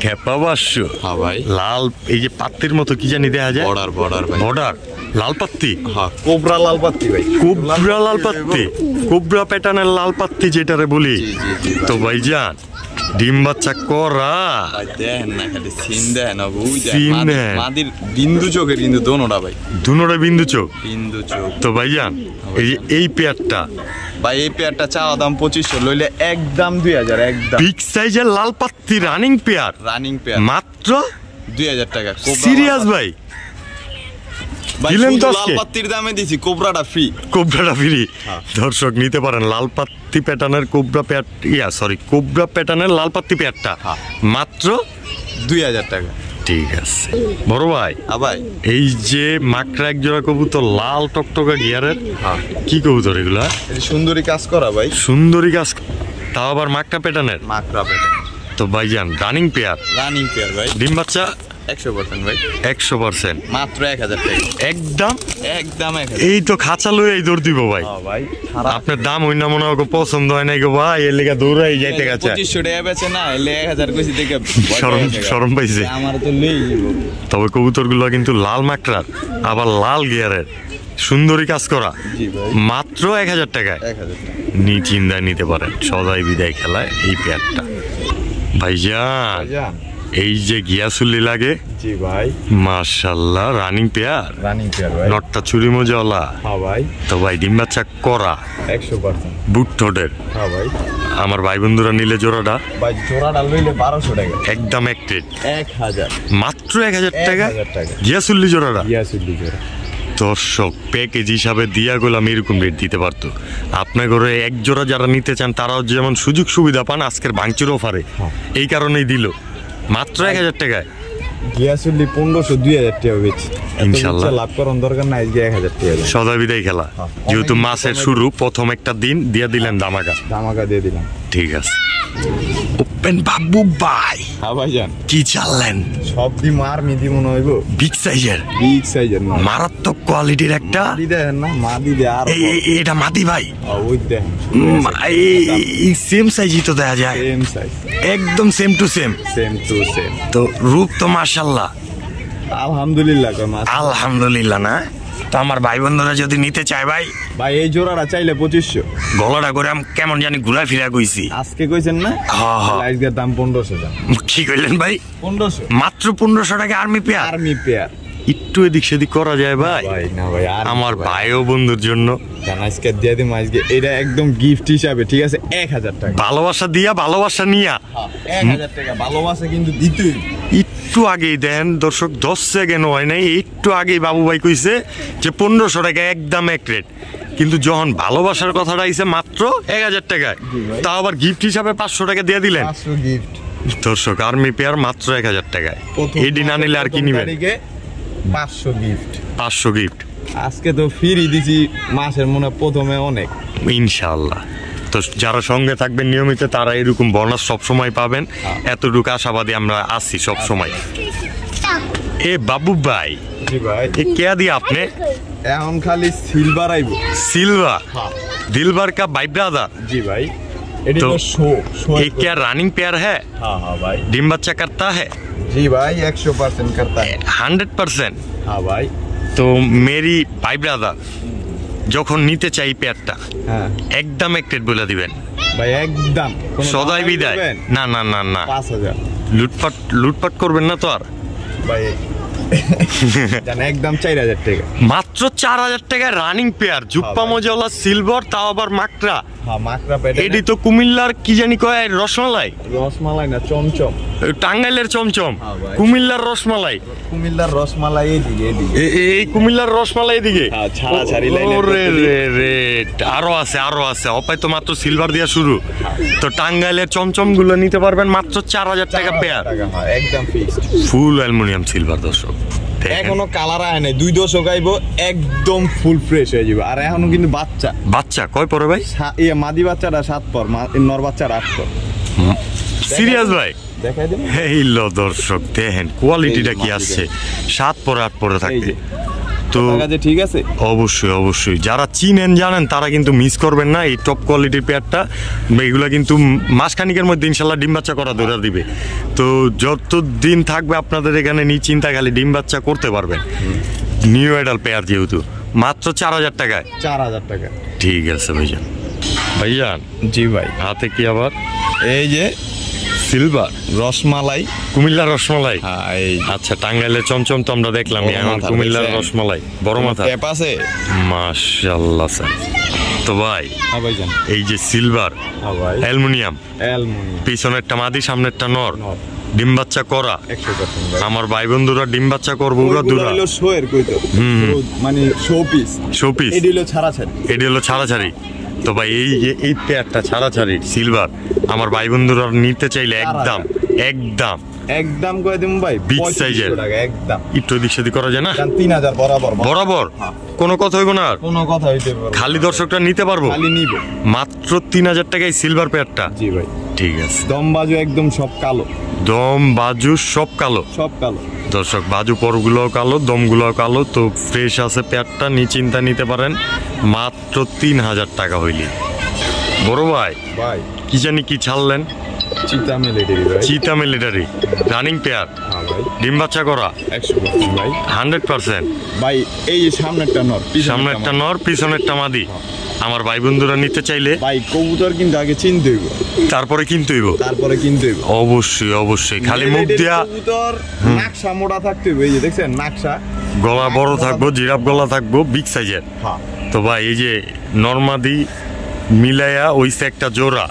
খেপা বাসু। হ্যাঁ ভাই লাল এই যে পাত্তির মতো কি জানি দেখা যায়, বর্ডার লাল পাত্তি। হ্যাঁ কোবরা লাল পাত্তি ভাই, কোবরা লাল পাত্তি, কোবরা প্যাটার্নের লাল পাত্তি যেটারে বলি। তো ভাইজান ডিম বাচ্চা করা দেখেন না, খালি সিন দেখেন, মাদির বিন্দু চোখের কিন্তু দোনোটা ভাই, দুনোটা বিন্দু চোখ। তো ভাইজান এই যে এই পেয়ারটা ভাই, এই পেয়ারটা চাওয়া দাম 2500, লইলে একদম 2000, একদম বিগ সাইজের লাল পাত্তি রানিং পেয়ার মাত্র 2000 টাকা। সিরিয়াস ভাই? লালপাত্তির দামে দিছি, কোবরাটা ফ্রি। দর্শক নিতে পারেন লালপাত্তি প্যাটার্নের কোবরা পেয়ার, কোবরা প্যাটার্নের লালপাত্তি পেয়ারটা মাত্র 2000 টাকা। ঠিক আছে বড় ভাই। ভাই এই যে মাকড়া এক জোড়া কবুতর লাল টকটকা গিয়ারের, কি কবুতর এগুলা? সুন্দরী কাজ করা ভাই, সুন্দরী কাজ, তাও আবার মাকড়া প্যাটার্নের। মাকড়া প্যাটার্ন। তো ভাইজান রানিং পেয়ার? রানিং পেয়ার ভাই। ডিম বাচ্চা 100% ভাই। 100%। মাত্র 1000 টাকা। একদম 1000। এই তো খাঁচা লয়ে এই দৌড় দিব ভাই। ভাই আপনার দাম হই না মনে হয় পছন্দ হয় নাই গো ভাই, এর লেগে দৌড়াই যাইতে গেছে। 2500 টাকা বেচে না, এলে 1000 কইছি দেখে শরম পাইছে। আমার তো লই যাব। তবে কবুতরগুলো কিন্তু লাল মাকড়ার, আবার লাল গিয়ারের, সুন্দরী কাজ করা। জি ভাই। মাত্র 1000 টাকায় 1000 টাকা চিন্তায় নিতে পারেন সদাই বিদায় খেলায় এই পেয়ারটা। ভাইজান এই যে গিয়াসুল্লি লাগে। জি ভাই। মাশাআল্লাহ রানিং পেয়ার। রানিং পেয়ার ভাই। নটটা চুরি মজাওয়ালা। হ্যাঁ ভাই। তো ভাই ডিম বাচ্চা করা 100%। বুট ঠোঁটের। হ্যাঁ ভাই। আমার ভাই বন্ধুরা নিলে জোড়াটা? ভাই জোড়াটা লইলে 1200 টাকা। একদম একটেড 1000। মাত্র 1000 টাকা 1000 টাকা গিয়াসুল্লি জোড়াটা। গিয়াসুল্লি জোড়া। দর্শক প্যাকেজ হিসাবে দিয়া গেলাম এরকম রেট দিতে পারতো। আপনার ঘরে এক জোড়া যারা নিতে চান তারাও যেমন সুযোগ সুবিধা পান আজকের ভাঙচুর অফারে, এই কারণেই দিল মাত্র 1000 টাকায়। গিয়াসুল্লি 1500 2000 টাকা বেচি ইনশাআল্লাহ। লাভ করার দরকার নাই, 1000 টাকা সদা বিদায় খেলা। যেহেতু মাসের শুরু, প্রথম একটা দিন দিয়ে দিলেন ধামাকা। ধামাকা দিয়ে দিলাম। ঠিক আছে ওপেন বাবু ভাই। হ্যাঁ ভাইজান কি চাললেন? সব দি মার মিদি মনে হইব। বিগ সাইজের, বিগ সাইজের না, মারাত্মক কোয়ালিটির একটা। মাদি দেখেন না, মাদি দে আর এটা মাদি ভাই। ওই দেখেন এই সেম সাইজই তো দেখা যায়। সেম সাইজ, একদম same to same. Same to same. তো রূপ তো মাশাআল্লাহ। আলহামদুলিল্লাহ। আলহামদুলিল্লাহ না? তো আমার ভাই বন্ধুরা যদি নিতে চায় ভাই, ভাই এই জোড়াটা চাইলে 2500। গলাটা করে কেমন জানি ঘুরা ফিরা কইছি। আজকে কইছেন না? হ্যাঁ। আজকের দাম 1500 টাকা। কি কইলেন ভাই? 1500। মাত্র 1500 টাকা আর্মি পেয়ার। আর্মি পেয়ার একটু এদিক সেদিক করা যায় ভাই? ভাই না ভাই, আমার ভাই ও বন্ধুর জন্য আজকে দিয়ে দিম। আজকে এটা একদম গিফট হিসাবে, ঠিক আছে? 1000 টাকা ভালোবাসা দিয়া ভালোবাসা নিয়া। 1000 টাকা ভালোবাসা কিন্তু দিতেই। একটু আগেই দেন দর্শক, 10 সেকেন্ড হয় নাই, একটু আগেই বাবু ভাই কইছে যে 1500 টাকা একদম এক রেট, কিন্তু যখন ভালোবাসার কথাটা আইছে মাত্র 1000 টাকায়, তাও আবার গিফট হিসাবে 500 টাকা দিয়ে দিলেন। 500 গিফট দর্শক আর্মি পেয়ার মাত্র 1000 টাকায়। এডি না নিলে আর কি নিবেন? 500 গিফট। 500 গিফট আজকে তো ফ্রি দিছি মাসের মনে প্রথমে অনেক, ইনশাআল্লাহ। তো যারা সঙ্গে থাকবেন নিয়মিত তারা এরকম বোনাস সবসময় পাবেন, এতটুকু আশাবাদী আমরা আছি সবসময়। এ বাবু ভাই। জি ভাই। এ কে দিয়ে আপনি? এখন খালি সিলভার আইবো। সিলভার? दिलबर का भाई ब्रदर। जी भाई। तो ये क्या रनिंग पेयर है? हाँ हाँ भाई। डिम बच्चा करता है? जी भाई 100% करता है। 100%? हाँ भाई। तो मेरी भाई ब्रदर যখন নিতে চাই পেয়ারটা একদম এক রেট বলে দিবেন ভাই, একদম সদাই বিদায়। না না না না 5000 লুটপাট করবেন না তো আর ভাই। জান একদম 4000 টাকা, মাত্র 4000 টাকা রানিং পেয়ার, জুপ্পা মজাওয়ালা সিলভার, তাও আবার মাকড়া। হ্যাঁ মাকড়া পেটে। এডি তো কুমিল্লার কি জানি কয় রসমালাই। রসমালাই না চমচম। টাঙ্গাইলের চমচম, কুমিল্লার রসমালাই। কুমিল্লার রসমালাই এদিকে এই কুমিল্লার রসমালাই এদিকে ছাড়াছাড়ি লাইনে। ওরে রে আরো আছে অপায় তো মাত্র সিলভার দিয়া শুরু। তো টাঙ্গাইলের চমচম গুলো নিতে পারবেন মাত্র 4000 টাকা পেয়ার, একদম ফিক্সড ফুল অ্যালুমিনিয়াম সিলভার। দর্শক এখনো কালার আয় নাই, 2 দশক আইব একদম ফুল ফ্রেশ হয়ে যাবে। আর এখনো কিন্তু বাচ্চা কয় পরে ভাই? মাদি বাচ্চাটা 7 পর, নর বাচ্চাটা 8 পর। সিরিয়াস ভাই? দেখাই দেন। এই লো দর্শক দেখেন কোয়ালিটিটা কি আসছে, 7 পরে 8 পরে থাকে। তো ঠিক আছে, অবশ্যই যারা চিনেন জানেন তারা কিন্তু মিস করবেন না এই টপ কোয়ালিটির পেয়ারটা। এগুলা কিন্তু মাসখানিকের মধ্যে ইনশাল্লাহ ডিম বাচ্চা করা ধরে দিবে। তো যত দিন থাকবে আপনাদের এখানে চিন্তা খালি ডিম বাচ্চা করতে পারবেন। নিউ এডাল পেয়ার যেহেতু মাত্র 4000 টাকায়। 4000 টাকা ঠিক আছে ভাইজান। জি ভাই। হাতে কি আবার? এই যে সিলভার রসমালাই, কুমিল্লার রসমালাই। আচ্ছা টাঙ্গাইলের চমচম তো আমরা দেখলাম, এখন কুমিল্লার রসমালাই বড় মাথা আছে। মাশাআল্লাহ স্যার। তো ভাই ভাইজান এই যে সিলভার অ্যালুমিনিয়াম, পিছনেরটা মাদি সামনেরটা নর, ডিম বাচ্চা করা 100%। আমার ভাই বন্ধুরা ডিম বাচ্চা করবো ওরা দুরা শোয়ের কইতো মানে শো পিস এডি হলো ছাড়াছাড়ি। তো ভাই এই পেয়ারটা ছাড়াছাড়ি সিলভার আমার ভাই বন্ধুরা নিতে চাইলে একদম একদম কয় দিম ভাই বিগ সাইজের টাকা একদম। একটু এদিক সেদিক করা যায় না? 3000 বরাবর বরাবর কোনো কথা হইব না, কোনো কথা হইতে পারবে, খালি দর্শকরা নিতে পারবো, খালি নিবে মাত্র 3000 টাকায় সিলভার পেয়ারটা। জি ভাই ঠিক আছে। দম বাজু একদম সব কালো, দম বাজু সব কালো, সব কালো দর্শক, বাজু পরগুলোও কালো, দমগুলোও কালো, তো ফ্রেশ আছে পেয়ারটা, নিশ্চিন্তা নিতে পারেন মাত্র 3000 টাকা হইলি। বড় ভাই ভাই কি জানি কি ছাড়লেন? চিতা মিলিটারি ভাই, চিতা মিলিটারি রানিং পেয়ার, হ্যাঁ ভাই ডিম বাচ্চা করা 100% ভাই 100%। ভাই এই সামনেরটা নর, সামনেরটা নর, পিছনেরটা মাদি। আমার ভাই বন্ধুরা নিতে চাইলে ভাই কবুতর কিন্তু আগে চিনতে হইব, তারপরে কিনতে হইব, তারপরে কিনতে হইব অবশ্যই অবশ্যই। খালি মুখ দিয়া কবুতর নাকশা মোটা থাকতে হইব, এই যে দেখছেন নাকশা, গলা বড় থাকবো, জিরাফ গলা থাকবো, বিগ সাইজের। হ্যাঁ তো ভাই এই যে নরমাদি মিলাইয়া ওইসে একটা জোড়া,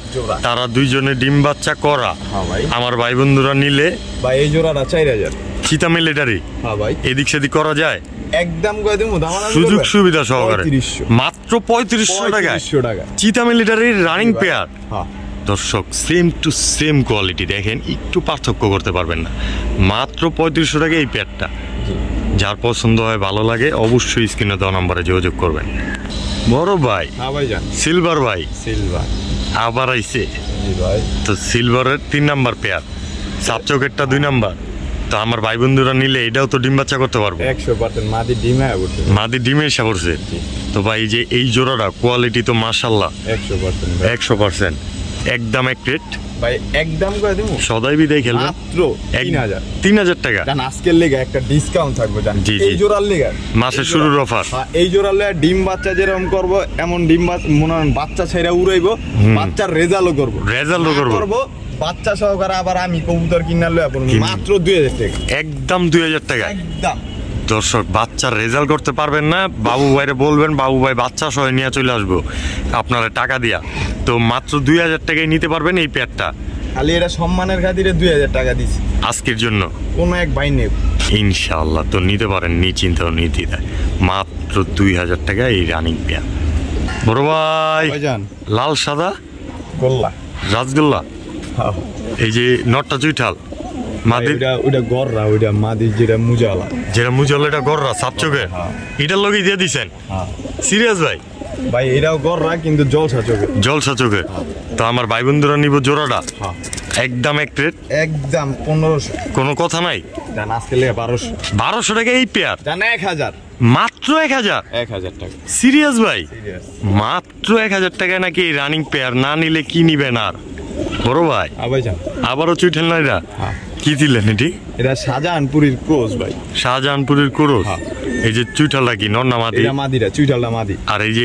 তারা দুইজনে ডিম বাচ্চা করা, হ্যাঁ ভাই আমার ভাই বন্ধুরা নিলে ভাই এই জোড়াটা 4000, চিতা মিলিটারি, হ্যাঁ ভাই এদিক সেদিক করা যায়, একদম কয় দিমু দামাদামি সুযোগ করবেন? সুবিধা সহকারে 3500 মাত্র 3500 টাকায় 3500 টাকা চিতা মিলিটারির রানিং পেয়ার। হ্যাঁ দর্শক সেম টু সেম কোয়ালিটি, দেখেন একটু পার্থক্য করতে পারবেন না, মাত্র 3500 টাকা এই পেয়ারটা। যার পছন্দ হয়, ভালো লাগে, অবশ্যই স্ক্রিনে দেওয়া নাম্বারে যোগাযোগ করবেন। বড় ভাই, হ্যাঁ ভাই জান সিলভার ভাই সিলভার আবার আইছে, জি ভাই তো সিলভারের 3 নাম্বার পেয়ার, সাবচকেরটা 2 নাম্বার। তো আমার ভাই বন্ধুরা নিলে এটাও তো ডিম বাচ্চা করতে পারবো, 100% মাদি ডিমে উঠছে, মাদি ডিমে এসে পড়ছে। তো ভাই যে এই জোড়াটা কোয়ালিটি তো মাশাআল্লাহ 100% 100%, একদম এক রেট ভাই একদম কয় দিমু সদাই বিদায় খেলবেন মাত্র 3000 3000 টাকা। জান আজকের লেগে একটা ডিসকাউন্ট থাকবে জান, জি, জি। এই জোড়ার লেগে মাসের শুরুর অফার। এই জোড়ার লেগে ডিম বাচ্চা যেরকম করব, এমন ডিম মনে হয় বাচ্চা ছেড়ে উড়াইবো, বাচ্চার রেজাল্টও করব, রেজাল্টও করব, বাচ্চা সহকারে আবার আমি কবুতর কিনার লয়া পড়ব মাত্র 2000 টাকা, একদম 2000 টাকা। একদম দর্শক বাচ্চার রেজাল্ট করতে পারবেন না, বাবু ভাইরে বলবেন বাবু ভাই বাচ্চা সহ নিয়ে চলে আসবো আপনারা টাকা দিয়া, তো মাত্র 2000 টাকায় নিতে পারবেন এই পেয়ারটা। খালি এটা সম্মানের খাতিরে 2000 টাকা দিছি আজকের জন্য, কোন এক ভাই নেব ইনশাআল্লাহ। তো নিতে পারেন নিশ্চিন্ত নির্দ্বিধায়, মাত্র 2000 টাকা এই রানিং পেয়ার। বড় ভাই জান লাল সাদা গোল্লা রাজগোল্লা, হ্যাঁ এই যে নটটা চুইঠাল মাদি, ওইটা গররা, ওইটা মাদি যেটা মুজালা, যেটা মুজল, এটা গররা সাপচোকে, এটার লগে দিয়ে দিছেন? সিরিয়াস ভাই? ভাই এটাও গররা কিন্তু জলসা চোখে, জলসা চোখে। তো আমার ভাই বন্ধুরা নিব জোড়াটা, একদম এক রেট, একদম 1500, কোনো কথা নাই। জান আজকে লেগে 1200 টাকা এই পেয়ার, জান 1000, মাত্র 1000 টাকা। সিরিয়াস ভাই? সিরিয়াস মাত্র 1000 টাকায় নাকি এই রানিং পেয়ার? না নিলে কি নিবেন আর? বড় ভাই ভাই জান আবারও চুইঠাল না, এটা কি দিলেন? এটি এটা শাহজাহানপুরের ক্রোজ ভাই, শাহজাহানপুরের ক্রোজ। এই যে চুইঠালটা কি নর না মাদি? এটা মাদিরা, চুইঠালটা মাদি। আর এই যে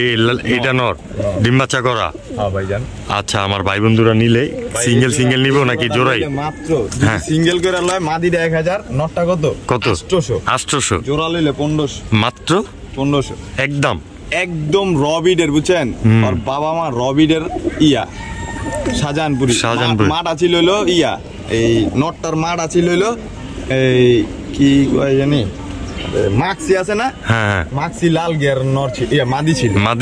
এটা নর, ডিম বাচ্চা করা। হ্যাঁ ভাই জান। আচ্ছা আমার ভাই বন্ধুরা নিলে সিঙ্গেল সিঙ্গেল নিব নাকি জোড়াই? মাত্র সিঙ্গেল করে লয় মাদিরা 1000, নরটা কত? কত? 800 জোড়া লইলে 1500, মাত্র 1500 একদম। একদম রবিডের, বুঝছেন? আর বাবা মা রবিডের ইয়া শাহজাহানপুরি মাঠ আছে লইলো, ইয়া এই নটটার মাঠ আছে লইলো, এই কি কয় জানি মাক্সি আছে না? হ্যাঁ মাক্সি লাল গিয়ার নর ছিল, ইয়া মাদি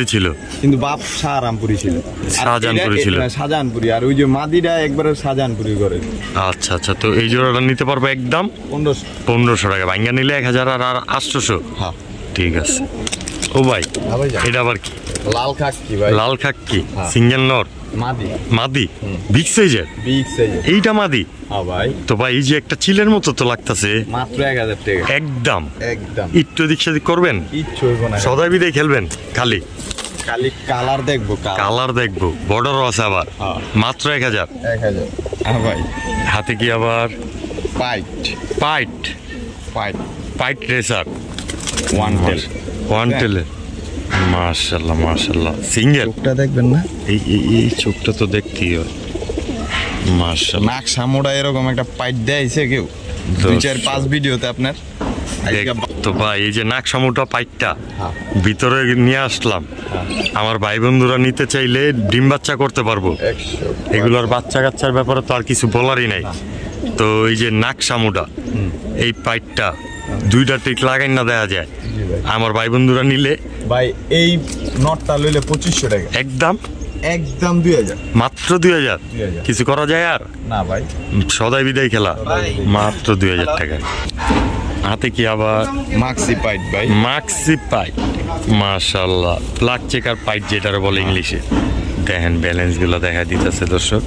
ছিল কিন্তু বাপ শাহরামপুরি ছিল, শাহজাহানপুরি ছিল, শাহজাহানপুরি। আর ওই যে মাদিটা একবারে শাহজাহানপুরি করে। আচ্ছা আচ্ছা, তো এই জোড়াটা নিতে পারবো একদম 1500 টাকা, ভাঙ্গা নিলে 1000 আর 800। হ্যাঁ ঠিক আছে। ও ভাই এটা আবার কি? লাল খাকি ভাই, লাল খাকি সিঙ্গেল নর মাদি, মাদি বিগ সাইজের, এইটা মাদি। হ্যাঁ ভাই। তো ভাই এই যে একটা চিলের মতো তো লাগতেছে, মাত্র 1000 টাকা একদম। একদম একটু দিক সাদিক করবেন, কিচ্ছু হইব না, সদাই বিদায় খেলবেন, খালি কালার দেখবো, কালার দেখবো, বর্ডারও আছে আবার। মাত্র 1000। হ্যাঁ ভাই। হাতে কি আবার পাইট পাইট পাইট পাইট রেসার ওয়ান টেলের, মাশাআল্লাহ মাশাআল্লাহ। সিঙ্গেল চোখটা দেখবেন না, এই চোখটা তো দেখতেই হয় মাশাআল্লাহ। নাক সামোড়া এরকম একটা পাইট দেয়ছে কেউ 2-4-5 ভিডিওতে আপনার। তো ভাই এই যে নাক সামোটা পাইটটা ভিতরে নিয়ে আসলাম, আমার ভাই বন্ধুরা নিতে চাইলে ডিম বাচ্চা করতে পারবো। এগুলোর বাচ্চা কাচ্চার ব্যাপারে তো আর কিছু বলারই নাই। তো এই যে নাক সামোটা, এই পাইটটা 2টা টিক লাগাই না দেয়া যায়, আমার ভাই বন্ধুরা নিলে ভাই এই নটটা লইলে 2500 টাকা একদম। একদম 2000 মাত্র 2000 কিছু করা যায় আর না ভাই সদাই বিদায় খেলা মাত্র 2000 টাকায় হাতে কি আবার মাক্সি পাইট ভাই মাক্সি পাইট মাশাআল্লাহ প্লাগ চেকার পাইট যেটারে বলে ইংলিশে দেখেন ব্যালেন্স গুলো দেখা দিতেছে দর্শক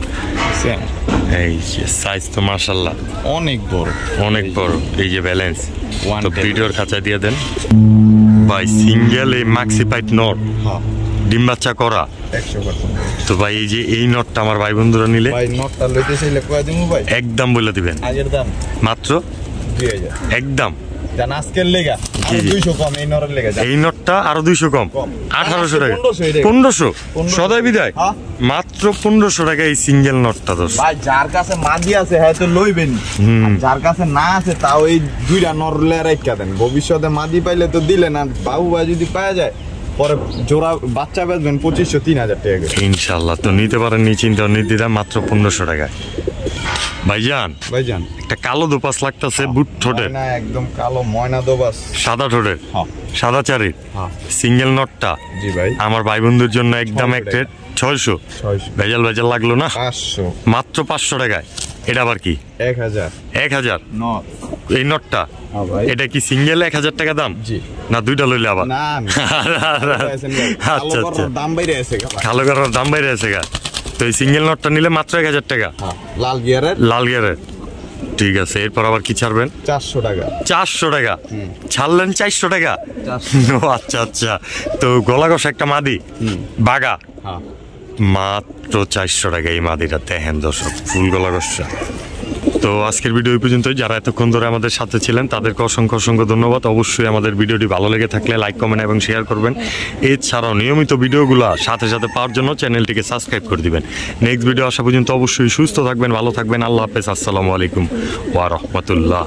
এই যে সাইজ তো মাশাআল্লাহ অনেক বড় এই যে ব্যালেন্স তো ভিডিওর খাঁচা দিয়ে দেন ভাই সিঙ্গেল এই মাক্সি পাইট নট ডিম বাচ্চা করা 100%। তো ভাই এই যে এই নটটা আমার ভাই বন্ধুরা নিলে ভাই নটটা লইতে চাইলে কয় দিমু ভাই একদম বলে দিবেন আগের দাম মাত্র 2000 একদম জান আজকের লেগা আর 200 কম এই নরের লেগা এই নটটা আরো 200 কম 1800 টাকা 1500 সদাই বিদায় মাত্র 1500 টাকা এই সিঙ্গেল নটটা দোষ ভাই যার কাছে মাদি আছে হয়তো লইবেন যার কাছে না আছে তাও এই দুইটা নরলে রাখা দেন ভবিষ্যতে মাদি পাইলে তো দিলেন আর বাবু ভাই যদি পাওয়া যায় পরে জোড়া বাচ্চা বেচবেন 2500-3000 টাকা ইনশাআল্লাহ তো নিতে পারেন নিশ্চিন্ত নির্দ্বিধায় মাত্র 1500 টাকায় ভাইজান একটা কালো দোপাস লাগতেছে বুট ঠোঁটের না একদম কালো ময়না দোপাস সাদা ঠোঁটের সাদা চারির সিঙ্গেল নটটা জি ভাই আমার ভাই বন্ধুর জন্য একদম একটা 600 ভেজাল লাগলো না 500 মাত্র 500 টাকায় এটা আবার কি 1000 নট এই নটটা এটা কি সিঙ্গেল 1000 টাকা দাম না দুইটা লইলে আবার না আচ্ছা আচ্ছা দাম বাইরে আছে কালো করার দাম বাইরে আছে গা তো এই সিঙ্গেল নটটা নিলে মাত্র 1000 টাকা লাল গিয়ারের ঠিক আছে এরপর আবার কি ছাড়বেন 400 টাকা ছাড়লেন 400 টাকা আচ্ছা আচ্ছা তো গলা কষা একটা মাদি বাগা মাত্র 400 টাকা এই মাদিটা দেখেন দর্শক ফুল গলা কষা তো আজকের ভিডিও এই পর্যন্তই যারা এতক্ষণ ধরে আমাদের সাথে ছিলেন তাদেরকে অসংখ্য ধন্যবাদ অবশ্যই আমাদের ভিডিওটি ভালো লেগে থাকলে লাইক কমেন্ট এবং শেয়ার করবেন এছাড়াও নিয়মিত ভিডিওগুলো সাথে পাওয়ার জন্য চ্যানেলটিকে সাবস্ক্রাইব করে দিবেন নেক্সট ভিডিও আসা পর্যন্ত অবশ্যই সুস্থ থাকবেন ভালো থাকবেন আল্লাহ হাফেজ আসসালামু আলাইকুম ওয়া রাহমাতুল্লাহ।